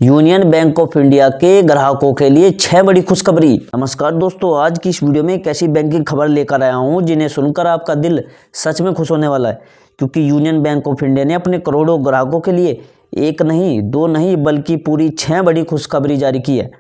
Union bank of India के ग्राहकों के लिए 6 बड़ी खुशखबरी। नमस्कार दोस्तों, आज की इस वीडियो में एक ऐसी बैंकिंग खबर लेकर आया हूं जिन्हें सुनकर आपका दिल सच में खुश होने वाला है, क्योंकि यूनियन बैंक ऑफ इंडिया ने अपने करोड़ों ग्राहकों के लिए एक नहीं, दो नहीं, बल्कि पूरी 6 बड़ी खुशखबरी जारी की है।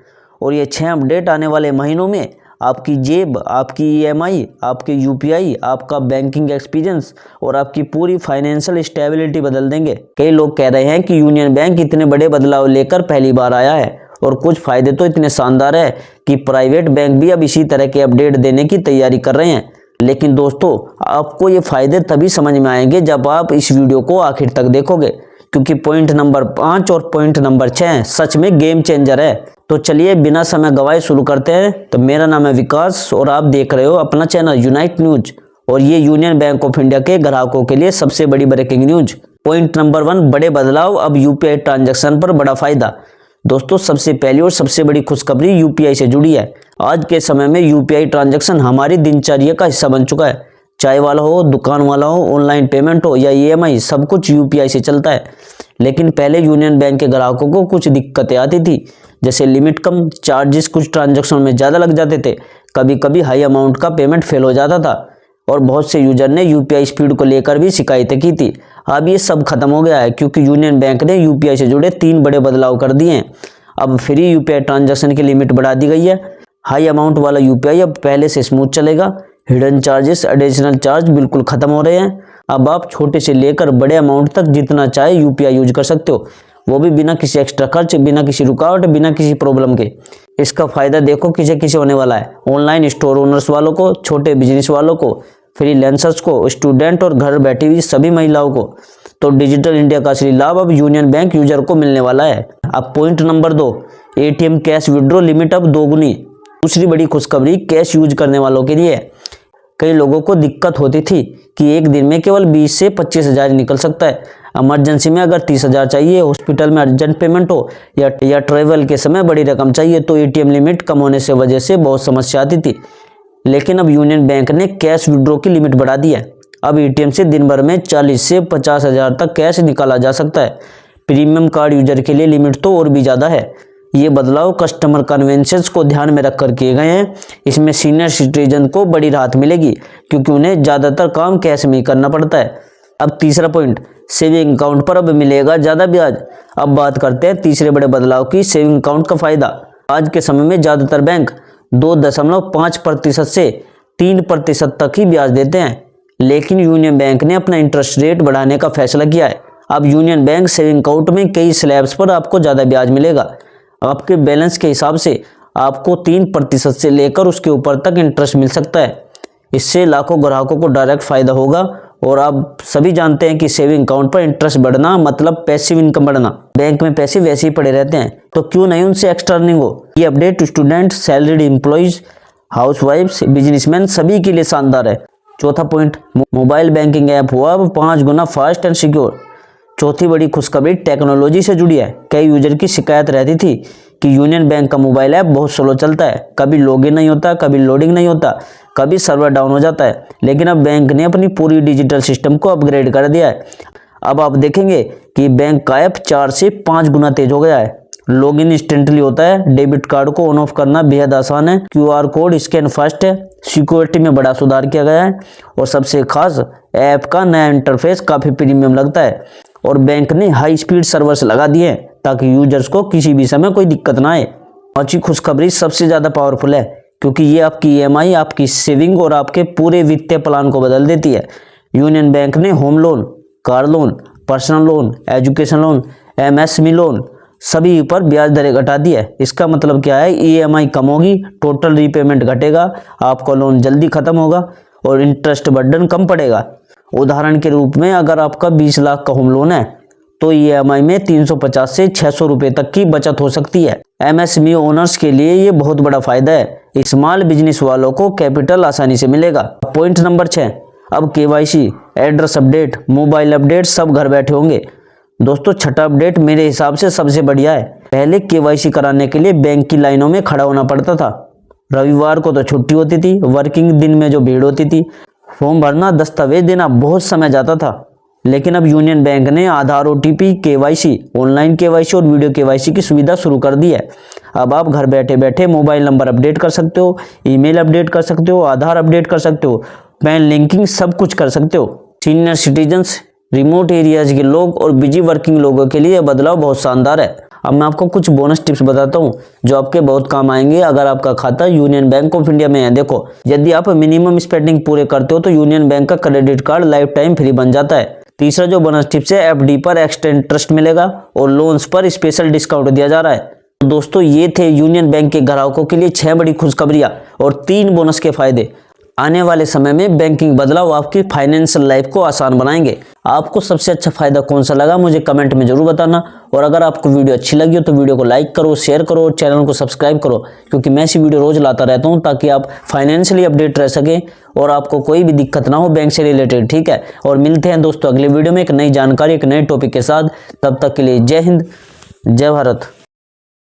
और ये 6 अपडेट आने वाले महीनों में आपकी जेब, आपकी EMI, आपके UPI, आपका बैंकिंग एक्सपीरियंस और आपकी पूरी फाइनेंशियल स्टेबिलिटी बदल देंगे। कई लोग कह रहे हैं कि यूनियन बैंक इतने बड़े बदलाव लेकर पहली बार आया है, और कुछ फायदे तो इतने शानदार है कि प्राइवेट बैंक भी अब इसी तरह के अपडेट देने की तैयारी कर रहे हैं। लेकिन दोस्तों, आपको ये फायदे तभी समझ में आएंगे जब आप इस वीडियो को आखिर तक देखोगे, क्योंकि पॉइंट नंबर 5 और पॉइंट नंबर 6 सच में गेम चेंजर है। तो चलिए बिना समय गवाए शुरू करते हैं। तो मेरा नाम है विकास और आप देख रहे हो अपना चैनल यूनाइट न्यूज, और ये यूनियन बैंक ऑफ इंडिया के ग्राहकों के लिए सबसे बड़ी ब्रेकिंग न्यूज। पॉइंट नंबर 1, बड़े बदलाव, अब UPI ट्रांजैक्शन पर बड़ा फायदा। दोस्तों, सबसे पहली और सबसे बड़ी खुशखबरी UPI से जुड़ी है। आज के समय में UPI ट्रांजैक्शन हमारी दिनचर्या का हिस्सा बन चुका है। चाय वाला हो, दुकान वाला हो, ऑनलाइन पेमेंट हो या EMI, सब कुछ UPI से चलता है। लेकिन पहले यूनियन बैंक के ग्राहकों को कुछ दिक्कतें आती थी, जैसे लिमिट कम, चार्जेस कुछ ट्रांजैक्शन में ज़्यादा लग जाते थे, कभी कभी हाई अमाउंट का पेमेंट फेल हो जाता था, और बहुत से यूजर ने UPI स्पीड को लेकर भी शिकायतें की थी। अब ये सब खत्म हो गया है, क्योंकि यूनियन बैंक ने UPI से जुड़े 3 बड़े बदलाव कर दिए हैं। अब फ्री UPI ट्रांजैक्शन की लिमिट बढ़ा दी गई है। हाई अमाउंट वाला UPI अब पहले से स्मूथ चलेगा। हिडन चार्जेस, एडिशनल चार्ज बिल्कुल खत्म हो रहे हैं। अब आप छोटे से लेकर बड़े अमाउंट तक जितना चाहे UPI यूज कर सकते हो, वो भी बिना किसी एक्स्ट्रा खर्च, बिना किसी रुकावट, बिना किसी प्रॉब्लम के। इसका फायदा देखो किसे किसे होने वाला है। ऑनलाइन स्टोर ओनर्स वालों को, छोटे बिजनेस वालों को, फ्रीलांसर्स को, स्टूडेंट और घर बैठी हुई सभी महिलाओं को। तो डिजिटल इंडिया का असली लाभ अब यूनियन बैंक यूजर को मिलने वाला है। अब point number 2, ATM cash withdraw limit अब दोगुनी। दूसरी बड़ी खुशखबरी कैश यूज करने वालों के लिए है। कई लोगों को दिक्कत होती थी कि एक दिन में केवल 20 से 25 हज़ार निकल सकता है। इमरजेंसी में अगर 30 हज़ार चाहिए, हॉस्पिटल में अर्जेंट पेमेंट हो या ट्रैवल के समय बड़ी रकम चाहिए, तो ATM लिमिट कम होने से वजह से बहुत समस्या आती थी। लेकिन अब यूनियन बैंक ने कैश विड्रॉ की लिमिट बढ़ा दी है। अब ATM से दिन भर में 40 से 50 हज़ार तक कैश निकाला जा सकता है। प्रीमियम कार्ड यूजर के लिए लिमिट तो और भी ज़्यादा है। ये बदलाव कस्टमर कन्वेंशंस को ध्यान में रखकर किए गए हैं। इसमें सीनियर सिटीजन को बड़ी राहत मिलेगी, क्योंकि उन्हें ज़्यादातर काम कैश में ही करना पड़ता है। अब तीसरा पॉइंट, सेविंग अकाउंट पर अब मिलेगा ज़्यादा ब्याज। अब बात करते हैं तीसरे बड़े बदलाव की, सेविंग अकाउंट का फायदा। आज के समय में ज़्यादातर बैंक 2.5% से 3% तक ही ब्याज देते हैं, लेकिन यूनियन बैंक ने अपना इंटरेस्ट रेट बढ़ाने का फैसला किया है। अब यूनियन बैंक सेविंग अकाउंट में कई स्लैब्स पर आपको ज़्यादा ब्याज मिलेगा। आपके बैलेंस के हिसाब से आपको 3% से लेकर उसके ऊपर तक इंटरेस्ट मिल सकता है। इससे लाखों ग्राहकों को डायरेक्ट फायदा होगा। और आप सभी जानते हैं कि सेविंग अकाउंट पर इंटरेस्ट बढ़ना मतलब पैसिव इनकम बढ़ना। बैंक में पैसे वैसे ही पड़े रहते हैं, तो क्यों नहीं उनसे एक्स्ट्रा अर्निंग हो। ये अपडेट स्टूडेंट, सैलरीड एम्प्लॉइज, हाउसवाइफ्स, बिजनेसमैन सभी के लिए शानदार है। चौथा पॉइंट, मोबाइल बैंकिंग ऐप हुआ अब 5 गुना फास्ट एंड सिक्योर। चौथी बड़ी खुशखबरी टेक्नोलॉजी से जुड़ी है। कई यूजर की शिकायत रहती थी कि यूनियन बैंक का मोबाइल ऐप बहुत स्लो चलता है, कभी लॉगिन नहीं होता, कभी लोडिंग नहीं होता, कभी सर्वर डाउन हो जाता है। लेकिन अब बैंक ने अपनी पूरी डिजिटल सिस्टम को अपग्रेड कर दिया है। अब आप देखेंगे कि बैंक का ऐप 4 से 5 गुना तेज हो गया है। लॉगिन इंस्टेंटली होता है, डेबिट कार्ड को ऑन ऑफ करना बेहद आसान है, QR कोड स्कैन फास्ट है, सिक्योरिटी में बड़ा सुधार किया गया है, और सबसे खास ऐप का नया इंटरफेस काफ़ी प्रीमियम लगता है। और बैंक ने हाई स्पीड सर्वर्स लगा दिए हैं ताकि यूजर्स को किसी भी समय कोई दिक्कत ना आए। पांचवी खुशखबरी सबसे ज़्यादा पावरफुल है, क्योंकि ये आपकी EMI, आपकी सेविंग और आपके पूरे वित्तीय प्लान को बदल देती है। यूनियन बैंक ने home loan, car loan, personal loan, education loan, MSME loan सभी पर ब्याज दरें घटा दी है। इसका मतलब क्या है, EMI कम होगी, टोटल रीपेमेंट घटेगा, आपका लोन जल्दी खत्म होगा और इंटरेस्ट बर्डन कम पड़ेगा। उदाहरण के रूप में अगर आपका 20 लाख का होम लोन है, तो EMI में 350 से 600 रुपये तक की बचत हो सकती है। MSME ओनर्स के लिए ये बहुत बड़ा फायदा है। स्मॉल बिजनेस वालों को कैपिटल आसानी से मिलेगा। पॉइंट नंबर 6, अब KYC, address update, mobile update सब घर बैठे होंगे। दोस्तों, छठा अपडेट मेरे हिसाब से सबसे बढ़िया है। पहले KYC कराने के लिए बैंक की लाइनों में खड़ा होना पड़ता था। रविवार को तो छुट्टी होती थी, वर्किंग दिन में जो भीड़ होती थी, फॉर्म भरना, दस्तावेज देना बहुत समय जाता था। लेकिन अब यूनियन बैंक ने आधार OTP KYC, ऑनलाइन KYC और वीडियो KYC की सुविधा शुरू कर दी है। अब आप घर बैठे बैठे मोबाइल नंबर अपडेट कर सकते हो, ईमेल अपडेट कर सकते हो, आधार अपडेट कर सकते हो, पैन लिंकिंग सब कुछ कर सकते हो। सीनियर सिटीजन्स, रिमोट एरियाज के लोग और बिजी वर्किंग लोगों के लिए यह बदलाव बहुत शानदार है। अब मैं आपको कुछ बोनस टिप्स बताता हूँ जो आपके बहुत काम आएंगे अगर आपका खाता यूनियन बैंक ऑफ इंडिया में है। देखो, यदि आप मिनिमम स्पेंडिंग पूरे करते हो तो यूनियन बैंक का credit card life time free बन जाता है। तीसरा जो बोनस टिप्स है, FD पर एक्स्ट्रा इंटरेस्ट मिलेगा और लोन्स पर स्पेशल डिस्काउंट दिया जा रहा है। दोस्तों, ये थे यूनियन बैंक के ग्राहकों के लिए 6 बड़ी खुशखबरियां और 3 बोनस के फायदे। आने वाले समय में बैंकिंग बदलाव आपकी फाइनेंशियल लाइफ को आसान बनाएंगे। आपको सबसे अच्छा फायदा कौन सा लगा मुझे कमेंट में जरूर बताना। और अगर आपको वीडियो अच्छी लगी हो तो वीडियो को लाइक करो, शेयर करो और चैनल को सब्सक्राइब करो, क्योंकि मैं ऐसी वीडियो रोज लाता रहता हूं ताकि आप फाइनेंशियली अपडेट रह सके और आपको कोई भी दिक्कत ना हो बैंक से रिलेटेड। ठीक है, और मिलते हैं दोस्तों अगले वीडियो में एक नई जानकारी, एक नए टॉपिक के साथ। तब तक के लिए जय हिंद, जय भारत।